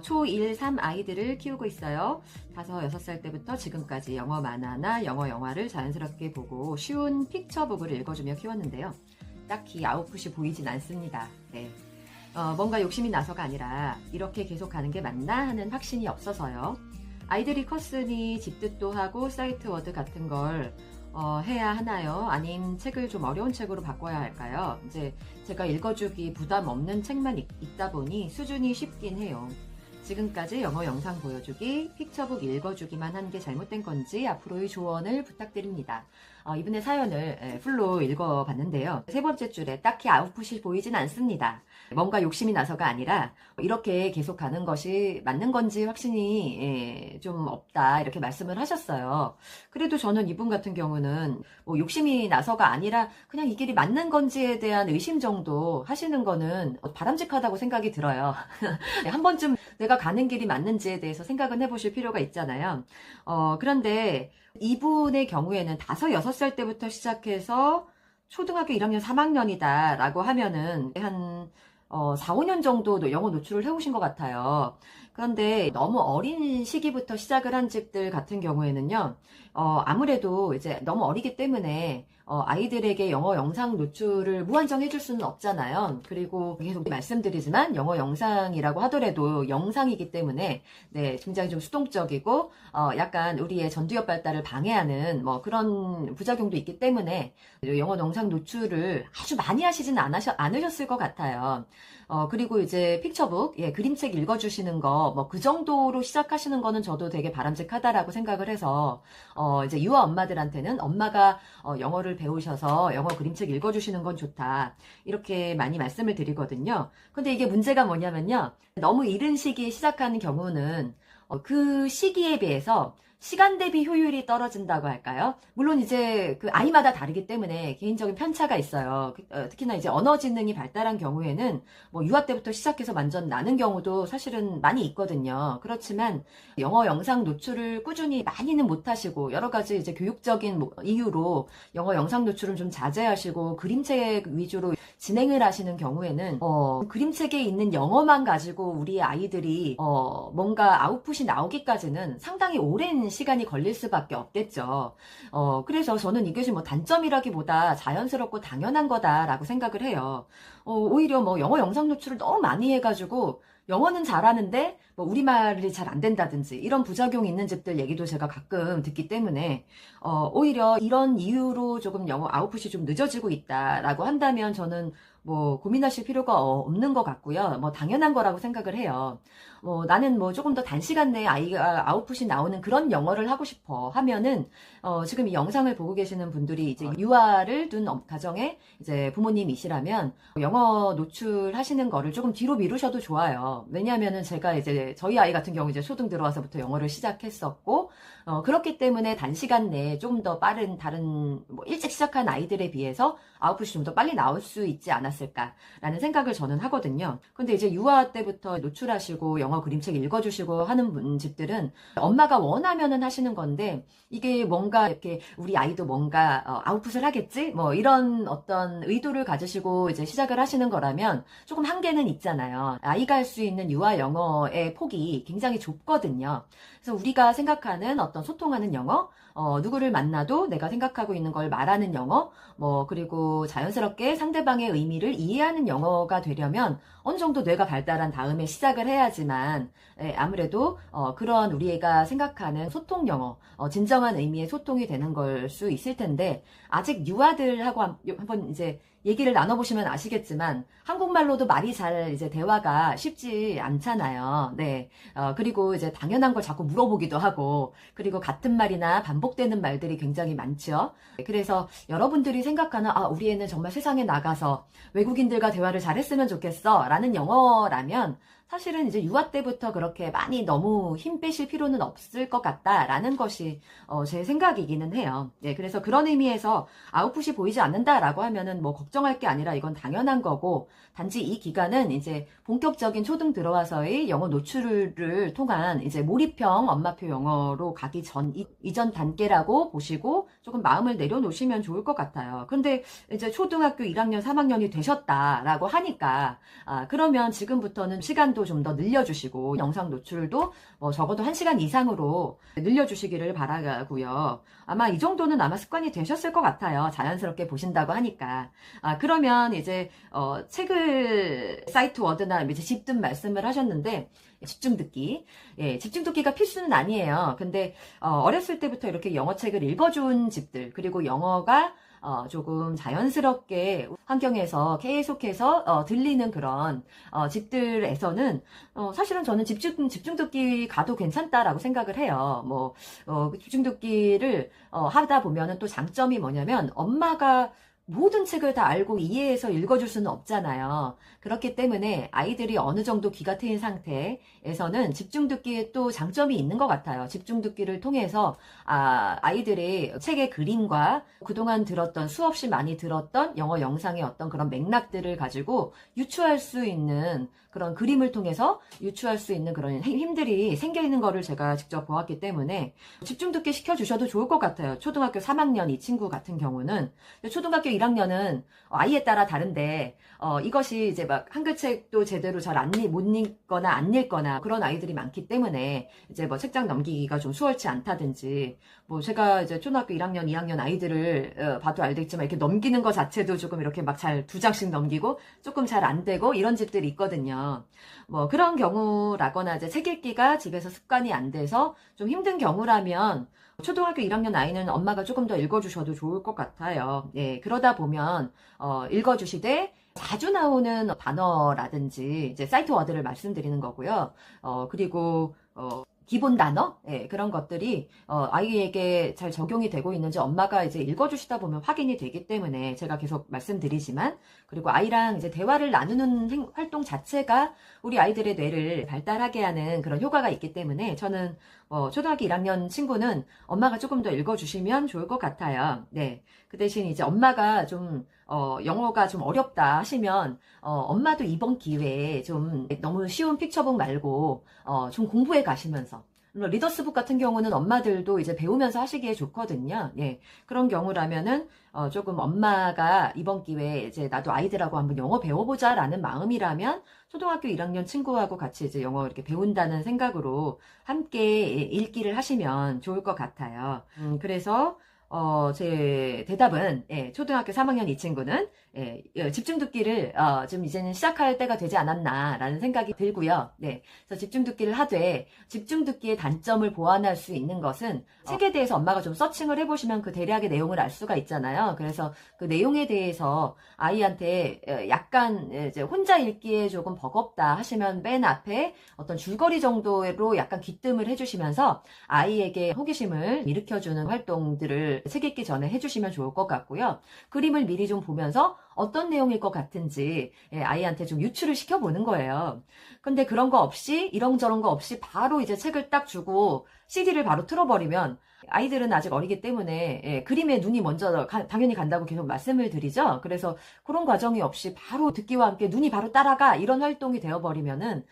초1, 3 아이들을 키우고 있어요. 5, 6살 때부터 지금까지 영어 만화나 영어 영화를 자연스럽게 보고 쉬운 픽처북을 읽어주며 키웠는데요. 딱히 아웃풋이 보이진 않습니다. 네. 뭔가 욕심이 나서가 아니라 이렇게 계속 가는 게 맞나 하는 확신이 없어서요. 아이들이 컸으니 집뜻도 하고 사이트 워드 같은 걸 해야 하나요? 아님 책을 좀 어려운 책으로 바꿔야 할까요? 이제 제가 읽어주기 부담 없는 책만 읽다 보니 수준이 쉽긴 해요. 지금까지 영어 영상 보여주기, 픽처북 읽어주기만 한 게 잘못된 건지 앞으로의 조언을 부탁드립니다. 이분의 사연을 풀로 읽어봤는데요. 세 번째 줄에 딱히 아웃풋이 보이진 않습니다. 뭔가 욕심이 나서가 아니라 이렇게 계속 가는 것이 맞는 건지 확신이 좀 없다 이렇게 말씀을 하셨어요. 그래도 저는 이분 같은 경우는 뭐 욕심이 나서가 아니라 그냥 이 길이 맞는 건지에 대한 의심 정도 하시는 거는 바람직하다고 생각이 들어요. 한 번쯤 내가 가는 길이 맞는지에 대해서 생각은 해보실 필요가 있잖아요. 그런데 이분의 경우에는 5, 6살 때부터 시작해서 초등학교 1학년 3학년이다 라고 하면은 한 4, 5년 정도 영어 노출을 해오신 것 같아요. 그런데 너무 어린 시기부터 시작을 한 집들 같은 경우에는요, 아무래도 이제 너무 어리기 때문에 아이들에게 영어 영상 노출을 무한정 해줄 수는 없잖아요. 그리고 계속 말씀드리지만 영어 영상이라고 하더라도 영상이기 때문에 네, 굉장히 좀 수동적이고 약간 우리의 전두엽 발달을 방해하는 뭐 그런 부작용도 있기 때문에 영어 영상 노출을 아주 많이 하시진 않으셨을 것 같아요. 그리고 이제 픽처북, 그림책 읽어주시는 거, 뭐 그 정도로 시작하시는 거는 저도 되게 바람직하다라고 생각을 해서, 이제 유아 엄마들한테는 엄마가 영어를 배우셔서 영어 그림책 읽어주시는 건 좋다. 이렇게 많이 말씀을 드리거든요. 근데 이게 문제가 뭐냐면요. 너무 이른 시기에 시작하는 경우는 그 시기에 비해서 시간 대비 효율이 떨어진다고 할까요? 물론 이제 그 아이마다 다르기 때문에 개인적인 편차가 있어요. 특히나 이제 언어 지능이 발달한 경우에는 뭐 유아 때부터 시작해서 완전 나는 경우도 사실은 많이 있거든요. 그렇지만 영어 영상 노출을 꾸준히 많이는 못 하시고 여러 가지 이제 교육적인 이유로 영어 영상 노출은 좀 자제하시고 그림책 위주로 진행을 하시는 경우에는 그림책에 있는 영어만 가지고 우리 아이들이 뭔가 아웃풋이 나오기까지는 상당히 오랜 시간이 걸릴 수밖에 없겠죠. 그래서 저는 이것이 뭐 단점이라기보다 자연스럽고 당연한 거다라고 생각을 해요. 오히려 뭐 영어 영상 노출을 너무 많이 해가지고 영어는 잘하는데 뭐 우리말이 잘 안 된다든지 이런 부작용이 있는 집들 얘기도 제가 가끔 듣기 때문에 오히려 이런 이유로 조금 영어 아웃풋이 좀 늦어지고 있다라고 한다면 저는 뭐 고민하실 필요가 없는 것 같고요. 뭐 당연한 거라고 생각을 해요. 나는 뭐 조금 더 단시간 내에 아이가 아웃풋이 나오는 그런 영어를 하고 싶어 하면은 지금 이 영상을 보고 계시는 분들이 이제 유아를 둔 가정에 이제 부모님이시라면 영어 노출하시는 거를 조금 뒤로 미루셔도 좋아요. 왜냐하면은 제가 이제 저희 아이 같은 경우 이제 초등 들어와서부터 영어를 시작했었고 그렇기 때문에 단시간 내에 조금 더 빠른 다른 뭐 일찍 시작한 아이들에 비해서 아웃풋이 좀 더 빨리 나올 수 있지 않았을까라는 생각을 저는 하거든요. 근데 이제 유아 때부터 노출하시고 영어 그림책 읽어주시고 하는 집들은 엄마가 원하면은 하시는 건데 이게 뭔가 이렇게 우리 아이도 뭔가 아웃풋을 하겠지? 뭐 이런 어떤 의도를 가지시고 이제 시작을 하시는 거라면 조금 한계는 있잖아요. 아이가 할 수 있는 유아 영어의 폭이 굉장히 좁거든요. 그래서 우리가 생각하는 어떤 소통하는 영어, 누구를 만나도 내가 생각하고 있는 걸 말하는 영어, 뭐 그리고 자연스럽게 상대방의 의미를 이해하는 영어가 되려면 어느 정도 뇌가 발달한 다음에 시작을 해야지만 아무래도 그런 우리 애가 생각하는 소통 영어, 진정한 의미의 소통이 되는 걸 수 있을 텐데 아직 유아들하고 한번 이제 얘기를 나눠보시면 아시겠지만 한국말로도 말이 잘 이제 대화가 쉽지 않잖아요. 네. 그리고 이제 당연한 걸 자꾸 물어보기도 하고 그리고 같은 말이나 반복되는 말들이 굉장히 많죠. 그래서 여러분들이 생각하는 우리 애는 정말 세상에 나가서 외국인들과 대화를 잘했으면 좋겠어 라는 영어라면 사실은 이제 유아 때부터 그렇게 많이 너무 힘 빼실 필요는 없을 것 같다라는 것이 제 생각이기는 해요. 네, 그래서 그런 의미에서 아웃풋이 보이지 않는다라고 하면은 뭐 걱정할 게 아니라 이건 당연한 거고 단지 이 기간은 이제 본격적인 초등 들어와서의 영어 노출을 통한 이제 몰입형 엄마표 영어로 가기 전 이전 단계라고 보시고 조금 마음을 내려놓으시면 좋을 것 같아요. 근데 이제 초등학교 1학년, 3학년이 되셨다라고 하니까 그러면 지금부터는 시간도 시간도 좀 더 늘려주시고 영상 노출도 적어도 1시간 이상으로 늘려주시기를 바라고요. 아마 이 정도는 아마 습관이 되셨을 것 같아요. 자연스럽게 보신다고 하니까. 그러면 이제 책을 사이트 워드나 이제 집든 말씀을 하셨는데 집중 듣기. 예, 집중 듣기가 필수는 아니에요. 근데 어렸을 때부터 이렇게 영어책을 읽어준 집들, 그리고 영어가 조금 자연스럽게 환경에서 계속해서 들리는 그런 집들에서는 사실은 저는 집중 듣기 가도 괜찮다라고 생각을 해요. 집중 듣기를 하다 보면은 또 장점이 뭐냐면 엄마가 모든 책을 다 알고 이해해서 읽어줄 수는 없잖아요. 그렇기 때문에 아이들이 어느 정도 귀가 트인 상태에서는 집중 듣기에 또 장점이 있는 것 같아요. 집중 듣기를 통해서 아이들이 책의 그림과 그동안 들었던 수없이 많이 들었던 영어 영상의 어떤 그런 맥락들을 가지고 유추할 수 있는 그런 그림을 통해서 유추할 수 있는 그런 힘들이 생겨 있는 거를 제가 직접 보았기 때문에 집중 듣기 시켜주셔도 좋을 것 같아요. 초등학교 3학년 이 친구 같은 경우는 초등학교 1학년은 아이에 따라 다른데 이것이 이제 막 한글책도 제대로 잘 못 읽거나 안 읽거나 그런 아이들이 많기 때문에 이제 책장 넘기기가 좀 수월치 않다든지 제가 이제 초등학교 1학년, 2학년 아이들을 봐도 알겠지만 이렇게 넘기는 것 자체도 조금 이렇게 막 잘 2장씩 넘기고 조금 잘 안 되고 이런 집들이 있거든요. 그런 경우라거나 이제 책 읽기가 집에서 습관이 안 돼서 좀 힘든 경우라면 초등학교 1학년 아이는 엄마가 조금 더 읽어주셔도 좋을 것 같아요. 예, 그러다 보면 읽어주시되 자주 나오는 단어라든지 이제 사이트 워드를 말씀드리는 거고요. 그리고 기본 단어? 예, 그런 것들이 아이에게 잘 적용이 되고 있는지 엄마가 이제 읽어주시다 보면 확인이 되기 때문에 제가 계속 말씀드리지만, 그리고 아이랑 이제 대화를 나누는 활동 자체가 우리 아이들의 뇌를 발달하게 하는 그런 효과가 있기 때문에 저는 초등학교 1학년 친구는 엄마가 조금 더 읽어주시면 좋을 것 같아요. 네. 그 대신 이제 엄마가 좀 영어가 좀 어렵다 하시면 엄마도 이번 기회에 좀 너무 쉬운 픽처북 말고 좀 공부해 가시면서 리더스북 같은 경우는 엄마들도 이제 배우면서 하시기에 좋거든요. 예. 그런 경우라면은 조금 엄마가 이번 기회에 이제 나도 아이들하고 한번 영어 배워보자라는 마음이라면 초등학교 1학년 친구하고 같이 이제 영어 이렇게 배운다는 생각으로 함께 읽기를 하시면 좋을 것 같아요. 그래서 제 대답은, 예, 초등학교 3학년 이 친구는, 집중 듣기를, 좀 이제는 시작할 때가 되지 않았나라는 생각이 들고요. 네. 그래서 집중 듣기를 하되, 집중 듣기의 단점을 보완할 수 있는 것은, 책에 대해서 엄마가 좀 서칭을 해보시면 그 대략의 내용을 알 수가 있잖아요. 그래서 그 내용에 대해서 아이한테 약간 이제 혼자 읽기에 조금 버겁다 하시면 맨 앞에 어떤 줄거리 정도로 약간 귀뜸을 해주시면서 아이에게 호기심을 일으켜주는 활동들을 책 읽기 전에 해주시면 좋을 것 같고요. 그림을 미리 좀 보면서 어떤 내용일 것 같은지 아이한테 좀 유추를 시켜보는 거예요. 근데 그런 거 없이 이런저런 거 없이 바로 이제 책을 딱 주고 CD를 바로 틀어버리면 아이들은 아직 어리기 때문에 그림에 눈이 먼저 당연히 간다고 계속 말씀을 드리죠. 그래서 그런 과정이 없이 바로 듣기와 함께 눈이 바로 따라가 이런 활동이 되어버리면은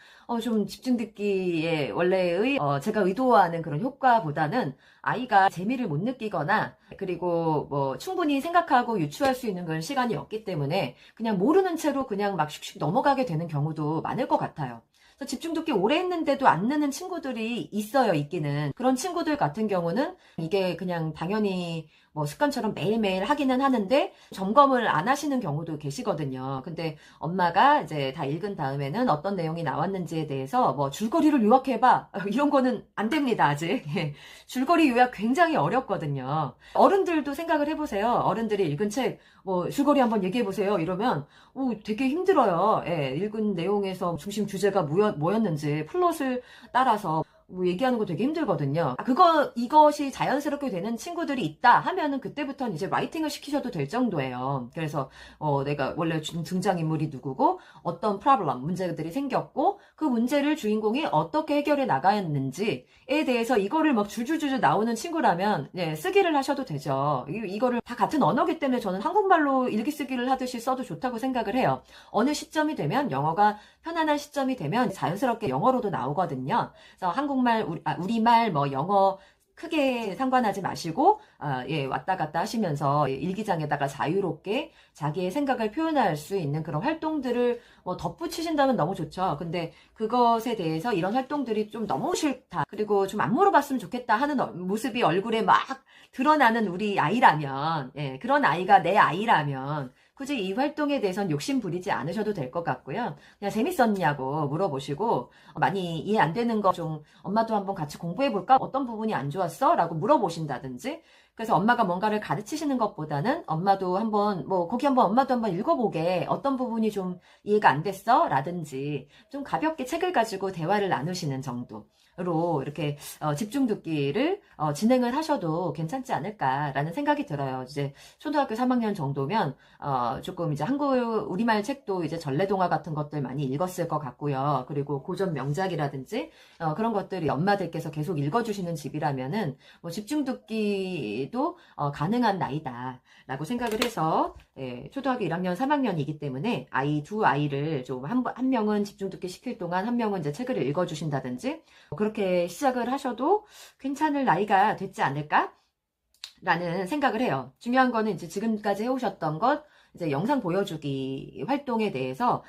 좀 집중 듣기의 원래의 제가 의도하는 그런 효과보다는 아이가 재미를 못 느끼거나 그리고 충분히 생각하고 유추할 수 있는 그런 시간이 없기 때문에 그냥 모르는 채로 그냥 막 슉슉 넘어가게 되는 경우도 많을 것 같아요. 그래서 집중 듣기 오래 했는데도 안 느는 친구들이 있어요, 있기는. 그런 친구들 같은 경우는 이게 그냥 당연히 습관처럼 매일매일 하기는 하는데 점검을 안 하시는 경우도 계시거든요. 근데 엄마가 이제 다 읽은 다음에는 어떤 내용이 나왔는지에 대해서 줄거리를 요약해봐 이런 거는 안 됩니다, 아직. 줄거리 요약 굉장히 어렵거든요. 어른들도 생각을 해보세요. 어른들이 읽은 책 줄거리 한번 얘기해보세요 이러면 되게 힘들어요. 읽은 내용에서 중심 주제가 뭐였는지 플롯을 따라서 얘기하는 거 되게 힘들거든요. 이것이 자연스럽게 되는 친구들이 있다 하면은 그때부터는 이제 라이팅을 시키셔도 될 정도예요. 그래서 내가 원래 등장인물이 누구고 어떤 프로블럼, 문제들이 생겼고 그 문제를 주인공이 어떻게 해결해 나가였는지에 대해서 이거를 막 줄줄줄 나오는 친구라면 쓰기를 하셔도 되죠. 이거를 다 같은 언어기 때문에 저는 한국말로 일기 쓰기를 하듯이 써도 좋다고 생각을 해요. 어느 시점이 되면 영어가 편안한 시점이 되면 자연스럽게 영어로도 나오거든요. 그래서 한국말, 우리말, 영어 크게 상관하지 마시고 예, 왔다 갔다 하시면서 일기장에다가 자유롭게 자기의 생각을 표현할 수 있는 그런 활동들을 뭐 덧붙이신다면 너무 좋죠. 근데 그것에 대해서 이런 활동들이 좀 너무 싫다. 그리고 좀 안 물어봤으면 좋겠다 하는 모습이 얼굴에 막 드러나는 우리 아이라면, 예, 그런 아이가 내 아이라면 굳이 이 활동에 대해선 욕심 부리지 않으셔도 될 것 같고요. 그냥 재밌었냐고 물어보시고 많이 이해 안 되는 거 좀 엄마도 한번 같이 공부해 볼까? 어떤 부분이 안 좋았어? 라고 물어보신다든지. 그래서 엄마가 뭔가를 가르치시는 것보다는 엄마도 한번 뭐 거기 한번 엄마도 한번 읽어보게. 어떤 부분이 좀 이해가 안 됐어? 라든지 좀 가볍게 책을 가지고 대화를 나누시는 정도로 이렇게 집중 듣기를 진행을 하셔도 괜찮지 않을까라는 생각이 들어요. 이제 초등학교 3학년 정도면 조금 이제 우리말 책도 이제 전래동화 같은 것들 많이 읽었을 것 같고요. 그리고 고전 명작이라든지 그런 것들이 엄마들께서 계속 읽어주시는 집이라면은 뭐 집중 듣기도 가능한 나이다라고 생각을 해서 예, 초등학교 1학년, 3학년이기 때문에 두 아이를 좀 한 명은 집중 듣기 시킬 동안 한 명은 이제 책을 읽어주신다든지 그렇게 시작을 하셔도 괜찮을 나이가 됐지 않을까? 라는 생각을 해요. 중요한 거는 이제 지금까지 해오셨던 것, 이제 영상 보여주기 활동에 대해서,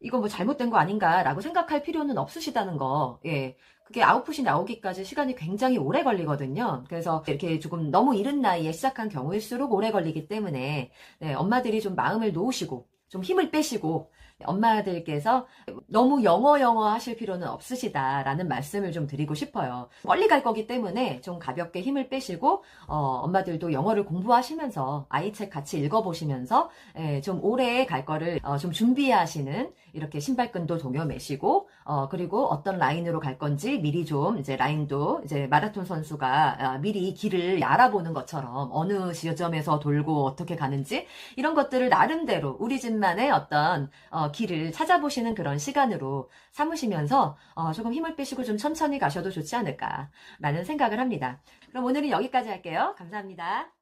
이거 뭐 잘못된 거 아닌가라고 생각할 필요는 없으시다는 거, 예. 그게 아웃풋이 나오기까지 시간이 굉장히 오래 걸리거든요. 그래서 이렇게 조금 너무 이른 나이에 시작한 경우일수록 오래 걸리기 때문에, 네, 엄마들이 좀 마음을 놓으시고, 좀 힘을 빼시고, 엄마들께서 너무 영어 하실 필요는 없으시다라는 말씀을 좀 드리고 싶어요. 멀리 갈 거기 때문에 좀 가볍게 힘을 빼시고 엄마들도 영어를 공부하시면서 아이 책 같이 읽어보시면서 좀 오래 갈 거를 좀 준비하시는 이렇게 신발끈도 동여매시고 그리고 어떤 라인으로 갈 건지 미리 좀 이제 라인도 이제 마라톤 선수가 미리 길을 알아보는 것처럼 어느 지점에서 돌고 어떻게 가는지 이런 것들을 나름대로 우리 집만의 어떤 길을 찾아보시는 그런 시간으로 삼으시면서 조금 힘을 빼시고 좀 천천히 가셔도 좋지 않을까라는 생각을 합니다. 그럼 오늘은 여기까지 할게요. 감사합니다.